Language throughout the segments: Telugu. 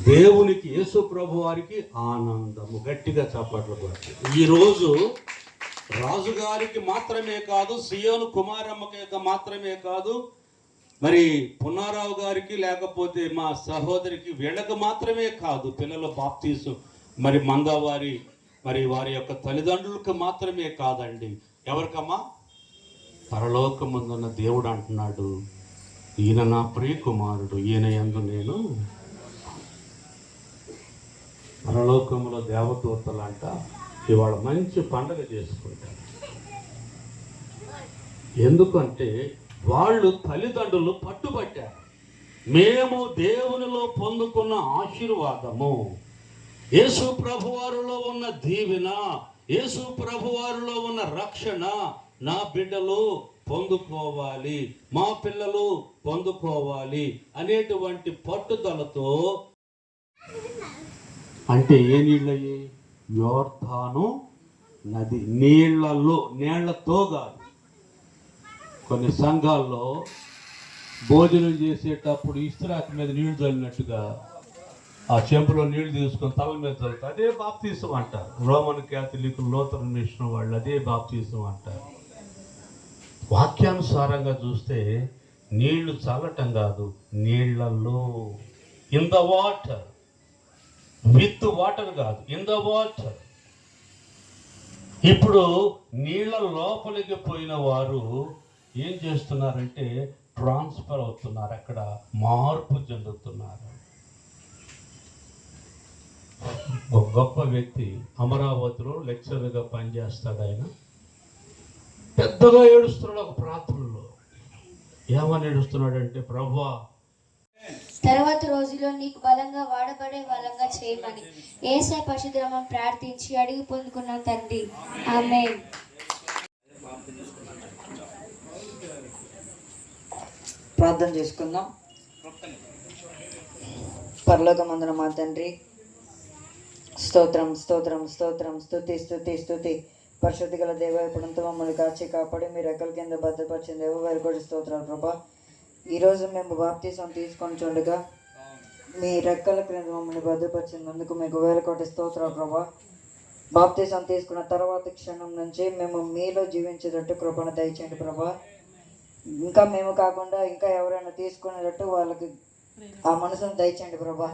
దేవునికి, యేసు ప్రభు వారికి ఆనందము. గట్టిగా చప్పట్లు కొట్టి. ఈరోజు రాజుగారికి మాత్రమే కాదు, సియోను కుమారమ్మకి మాత్రమే కాదు, మరి పున్నారావు గారికి లేకపోతే మా సహోదరికి వీళ్ళకి మాత్రమే కాదు పిల్లల బాప్తీసు, మరి మందవారి మరి వారి యొక్క తల్లిదండ్రులకు మాత్రమే కాదండి. ఎవరికమ్మా? పరలోకమందున్న దేవుడు అంటున్నాడు, ఈయన నా ప్రియ కుమారుడు, ఈయన యందు నేను. పరలోకంలో దేవదూతలంట ఇవాళ మంచి పండగ చేసుకుంటారు. ఎందుకంటే వాళ్ళు తల్లిదండ్రులు పట్టుబట్టారు. మేము దేవునిలో పొందుకున్న ఆశీర్వాదము, యేసు ప్రభువారిలో ఉన్న దీవెన, యేసు ప్రభువారిలో ఉన్న రక్షణ నా బిడ్డలు పొందుకోవాలి, మా పిల్లలు పొందుకోవాలి అనేటువంటి పట్టుదలతో. అంటే ఏ నీళ్ళయ్యి? యోర్దాను నది నీళ్లతో కాదు. కొన్ని సంఘాల్లో భోజనం చేసేటప్పుడు ఇస్త్రాకు మీద నీళ్లు చల్లినట్టుగా ఆ చెంపులో నీళ్లు తీసుకొని తల మీద చల్లుతారు. అదే బాప్తీసం అంటారు. రోమన్ క్యాథలిక్, లూథరన్ మిషన్ వాళ్ళు అదే బాప్తీసం అంటారు. వాక్యానుసారంగా చూస్తే నీళ్లు చల్లటం కాదు, నీళ్లలో, in the water, with water కాదు, ఇన్ ద వాటర్. ఇప్పుడు నీళ్ల లోపలికి పోయిన వారు ఏం చేస్తున్నారంటే ట్రాన్స్ఫర్ అవుతున్నారు, అక్కడ మార్పు చెందుతున్నారు. ఒక గొప్ప వ్యక్తి అమరావతిలో లెక్చరర్గా పనిచేస్తాడు. ఆయన పెద్దగా ఏడుస్తున్నాడు ఒక ప్రార్థనలో. ఏమని ఏడుస్తున్నాడంటే, ప్రభువా తర్వాత రోజుల్లో నీకు బలంగా వాడబడే బలంగా చేయమని యేసయ్య పరిశుద్ధ నామమున ప్రార్థించి అడిగి పొందుకున్నాం తండ్రి, ఆమేన్. ప్రార్థన చేసుకుందాం. పరలోకమందున మా తండ్రి, స్తోత్రం స్తోత్రం స్తోత్రం, స్తుతి స్తుతి స్తుతి. పరిశుద్ధి గల దేవ, ఇప్పుడంతా మమ్మల్ని కాచి కాపాడి మీ రెక్కల కింద భద్రపరిచిన దేవ, వారి కూడా స్తోత్రాలు ప్రభా. ఈరోజు మేము బాప్తీసం తీసుకొని చూడగా మీ రెక్కల క్రింద మమ్మల్ని భద్రపరిచినందుకు మీకు వేల కోటి స్తోత్రాలు ప్రభా. బాప్తీసం తీసుకున్న తర్వాత క్షణం నుంచి మేము మీలో జీవించేటట్టు కృపను దయచేయండి ప్రభా. ఇంకా మేము కాకుండా ఇంకా ఎవరైనా తీసుకునేటట్టు వాళ్ళకి ఆ మనసును దయచేయండి ప్రభా.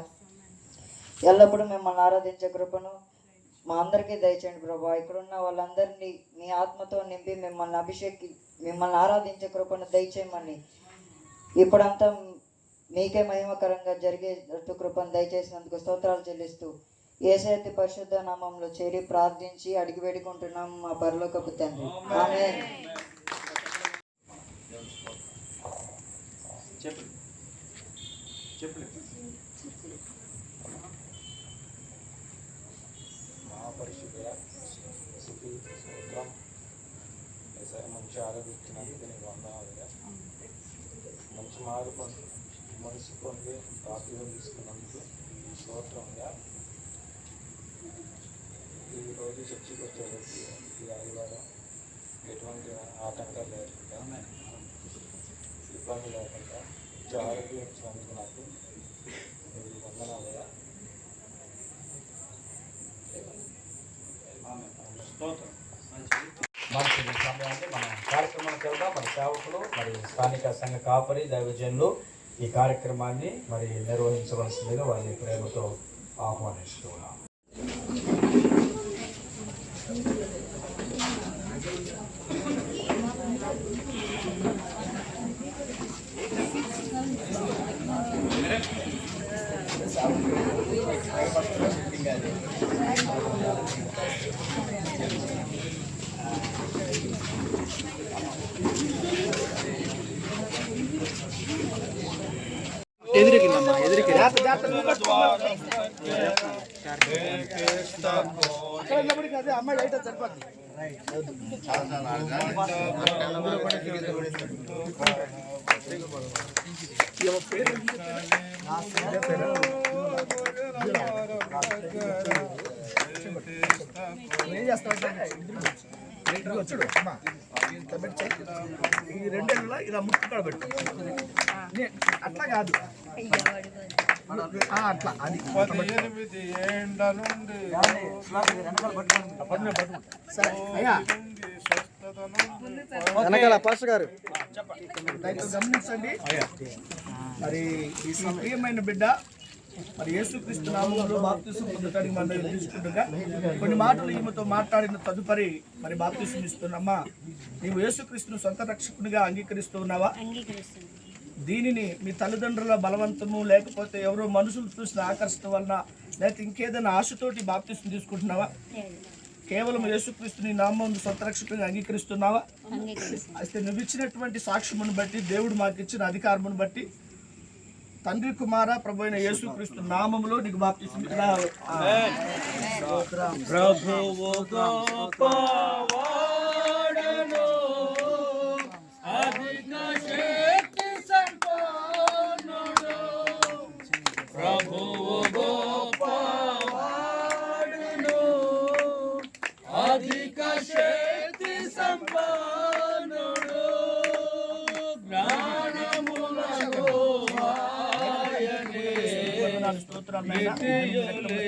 ఎల్లప్పుడూ మిమ్మల్ని ఆరాధించే కృపను మా అందరికీ దయచేయండి ప్రభా. ఇక్కడున్న వాళ్ళందరినీ మీ ఆత్మతో నింపి మిమ్మల్ని ఆరాధించే కృపను దయచేయమని, ఇప్పుడంతా మీకే మహిమకరంగా జరిగేటట్టు కృపను దయచేసినందుకు స్తోత్రాలు చెల్లిస్తూ యేసయ్య పరిశుద్ధ నామంలో చేరి ప్రార్థించి అడిగి వేడుకుంటున్నాం మా పరలోకపు తండ్రి, ఆమేన్. మంచి ఆరోగ్యించినందుకు నీకు వందనాలుగా, మంచి మనసు పొంది బాప్తిజం తీసుకున్నందుకు స్తోత్రంగా. ఈరోజు చర్చికి వచ్చేటప్పుడు ఈ ఆదివారం ఎటువంటి ఆటంకాలు లేకుండా, ఇబ్బంది లేకుండా మంచి ఆరోగ్యం ఇచ్చినందుకు నాకు నీకు వందనాలుగా. మంచి సమయాన్ని మనం కార్యక్రమానికి వెళ్దాం. మరి సేవకులు, మరి స్థానిక సంఘ కాపరి, దైవజనులు ఈ కార్యక్రమాన్ని మరి నిర్వహించవలసిందిగా వారిని ప్రేమతో ఆహ్వానిస్తున్నాం. ఎదురికిందమ్మా, ఎదురికి అదే అమ్మాయి అయితే సరిపోద్ది. ఏం చేస్తామంటే వచ్చాడు అమ్మా, ఈ రెండేళ్ళలో ఇలా ముక్కు కాడ పెట్టు. అట్లా కాదు, అట్లా అది 18 ఏండ్ల నుండి సరే అయ్యా స్వస్థత నుండి వెనకాల పాస్టర్ గారు దయతో గమనించండి. మరి ఈ ప్రియమైన బిడ్డ మరి యేసుక్రీస్తు నామములో బాప్తిసం పొందడానికి మనం తీసుకుంటుగా కొన్ని మాటలు ఈమెతో మాట్లాడిన తదుపరి మరి బాప్తిసం ఇస్తున్నామా, నీవు యేసుక్రీస్తును సొంత రక్షకునిగా అంగీకరిస్తూ ఉన్నావా? దీనిని మీ తల్లిదండ్రుల బలవంతము లేకపోతే ఎవరో మనుషులు చూసిన ఆకర్షణ వలన లేకపోతే ఇంకేదైనా ఆశతోటి బాప్తిసం తీసుకుంటున్నావా? కేవలం యేసుక్రీస్తుని నామం సొంత రక్షకునిగా అంగీకరిస్తున్నావా? అయితే నువ్వు ఇచ్చినటువంటి సాక్ష్యమును బట్టి, దేవుడు మాకు ఇచ్చిన అధికారమును బట్టి తండ్రి కుమార ప్రభు అయిన యేసుక్రీస్తు నామములో నీకు బాప్తిసం ప్రభువు గొప్పవాడను, అధిక శక్తి సంపన్నుడు. ప్రభువు గొప్పవాడను, అధిక శక్తి సంపన్నుడు. జ్ఞానములకు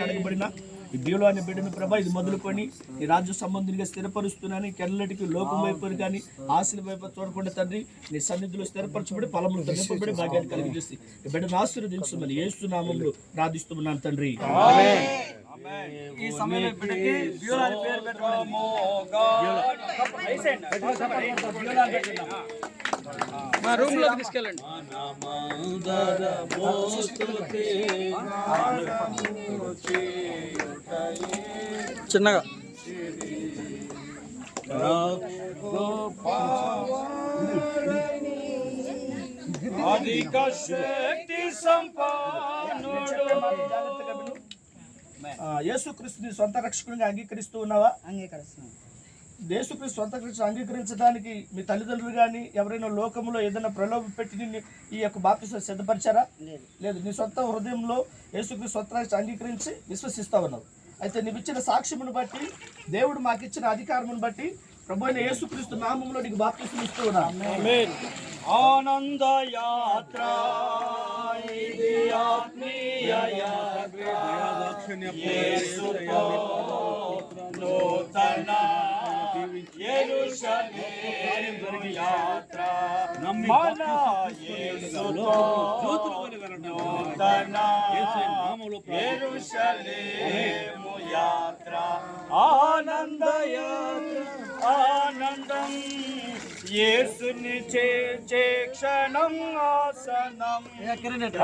కడగబడిన ఈ బియ్యలో అనే బిడ్డను ప్రభా ఇది మొదలుకొని ఈ రాజ్య సంబంధునిగా స్థిరపరుస్తున్నాను. కెల్లటికి లోకం వైపు కానీ ఆశల వైపు చూడకుండా తండ్రి నీ సన్నిధిలో స్థిరపరచబడి ఫలములు నింపబడి భాగ్యాన్ని కలిగజేసి ఈ బిడ్డను ఆశీర్వదించమని యేసు నామములో ప్రార్థిస్తున్నాను తండ్రి. ఈ సమయంలో బిడ్డకి బియోలా అని పేరు పెట్టమని మా రూమ్ లోకి తీసుకెళ్ళండి. చిన్నగా అధిక శక్తి సంపన్నుడు. యేసుక్రీస్తుని సొంత రక్షకునిగా అంగీకరిస్తూ ఉన్నావా? యేసుక్రీస్తు సొంత రక్షణ అంగీకరించడానికి మీ తల్లిదండ్రులు కానీ ఎవరైనా లోకంలో ఏదైనా ప్రలోభ పెట్టి నిన్ను ఈ యొక్క బాప్తిసం సిద్ధపరిచారా? లేదు. నీ సొంత హృదయంలో యేసుక్రీస్తు సొంత రక్షణ అంగీకరించి విశ్వసిస్తా ఉన్నావు. అయితే నీవు ఇచ్చిన సాక్ష్యమును బట్టి, దేవుడు మాకు ఇచ్చిన అధికారమును బట్టి ప్రభు అయిన యేసుక్రీస్తు నామములో నీకు బాప్తిసం ఇస్తూ ఉన్నా. ఆనంద యాత్ర ఇది ఆత్మీయ యాత్ర, యేసుతో నూతన యెరూషలేము యాత్ర, మన యేసుతో నూతన యెరూషలేము యాత్ర. ఆనంద యాత్ర ఆనందం, యేసుని చేర్చే క్షణం ఆసనం.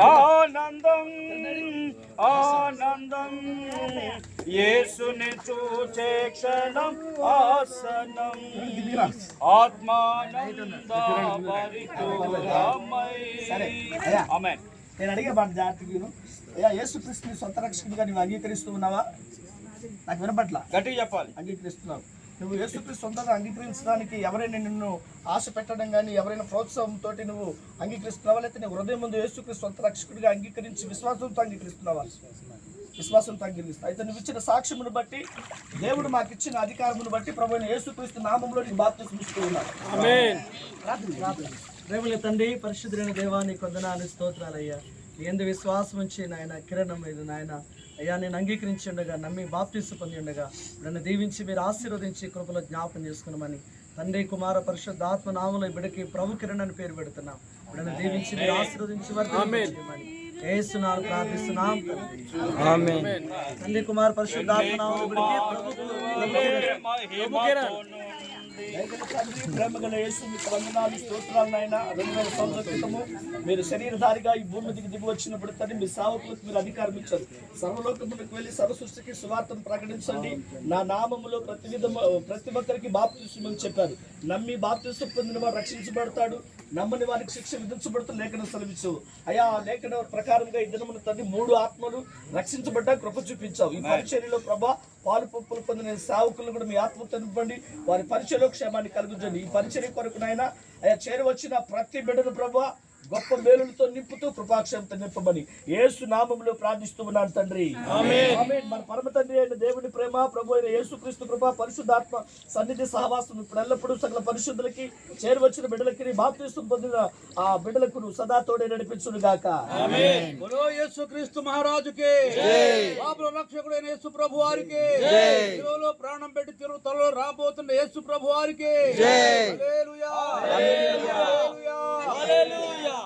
ఆనందం ఆనందం, యేసుని చూచే క్షణం ఆసనం. ఆత్మానంద భరితులమై. ఆమేన్. నేను అడిగే మాట జాగ్రత్తగా అయ్యా, యేసుక్రీస్తుని సొంత రక్షకునిగా నువ్వు అంగీకరిస్తూ ఉన్నావా? నాకు వినపట్ల గట్టిగా చెప్పాలి. అంగీకరిస్తున్నావు. నువ్వు యేసుక్రీస్తు సొంతంగా అంగీకరించడానికి ఎవరైనా నిన్ను ఆశ పెట్టడం కానీ ఎవరైనా ప్రోత్సాహంతో నువ్వు అంగీకరిస్తున్నావా? లేకపోతే నీ హృదయం ముందు యేసుక్రీస్తు సొంత రక్షకుడిగా అంగీకరించి విశ్వాసంతో అంగీకరిస్తున్నావా? విశ్వాసంతో అంగీకరిస్తావు. అయితే నువ్వు ఇచ్చిన సాక్ష్యమును బట్టి, దేవుడు మాకు ఇచ్చిన అధికారమును బట్టి ప్రభు అయిన యేసుక్రీస్తు నామములో నీకు బాప్తిసం ఇస్తూ ఉన్నాను. ప్రేమల తండ్రి, పరిశుద్ధులైన దేవాన్ని కొందనాలు స్తోత్రాలయ్యా. ఎందు విశ్వాసం ఉంచి నాయన కిరణం మీద నాయన అయ్యా నేను అంగీకరించి ఉండగా, నమ్మి బాప్తిసం పొంది ఉండగా నన్ను దీవించి మీరు ఆశీర్వదించి కృపలో జ్ఞాపకం చేసుకున్నామని తండ్రి కుమార పరిశుద్ధాత్మ నామములో బిడ్డకి ప్రభు కిరణ్ అని పేరు పెడుతున్నాం. నన్ను దీవించి మీరు ఆశీర్వదించి వర్ధింపజేయమని యేసునామములో ప్రార్థిస్తున్నాం తండ్రి కుమార పరిశుద్ధాత్మ నామములో బిడ్డకి ప్రభు ప్రేమగల యేసు మీకు వందనాలు స్తోత్రాలు నాయన. 2000 సంవత్సరాల క్రితము మీరు శరీరధారిగా ఈ భూమి మీదకి దిగి వచ్చినప్పుడు తండ్రి మీ సేవకులకు మీరు అధికారం ఇచ్చారు. సర్వలోకములకు వెళ్ళి సర్వ సృష్టికి సువార్తను ప్రకటించండి, నా నామములో ప్రతి ఒక్కరికి బాప్తిసం అని చెప్పారు. నమ్మి బాప్తిసం పొందిన వారు రక్షించబడతాడు, నమ్మని వారికి శిక్ష విధించబడుతూ లేఖనం సెలవించవు. అయా లేఖన ప్రకారంగా ఈ దినమున తండ్రి 3 ఆత్మలు రక్షించబడ్డా కృప చూపించావు. ఈ పరిచర్యలో ప్రభా పాలు పప్పులు పొందిన సేవకులను కూడా మీ ఆత్మ నింపండి, వారి పరిచయలో క్షేమాన్ని కలుగుతుంది. ఈ పరిచర్య కొరకు నాయన అయా చేరవచ్చిన ప్రతి బిడ్డను ప్రభా గొప్ప మేలులతో నింపుతూ కృపాక్షేమంతో నింపమని యేసు నామములో ప్రార్థిస్తూ ఉన్నాను తండ్రి. ఆమేన్. మన పరమ తండ్రి అయిన దేవుని ప్రేమ, ప్రభు అయిన యేసుక్రీస్తు కృప, పరిశుద్ధాత్మ సన్నిధి సహవాసం ఇప్పుడు ఎల్లప్పుడూ సకల పరిశుద్ధులకి చేరువచ్చిన బిడ్డలకి బాప్తిసం పొందిన ఆ బిడ్డలకు సదా తోడే నడిపించును గాక. బోలో యేసుక్రీస్తు మహారాజుకి, పాపుల రక్షకుడైన యేసు ప్రభు వారికి, శిలువలో ప్రాణం పెట్టి తిరుగుతలో రాబోతున్న యేసు ప్రభు వారికి హల్లెలూయా, హల్లెలూయా, హల్లెలూయా.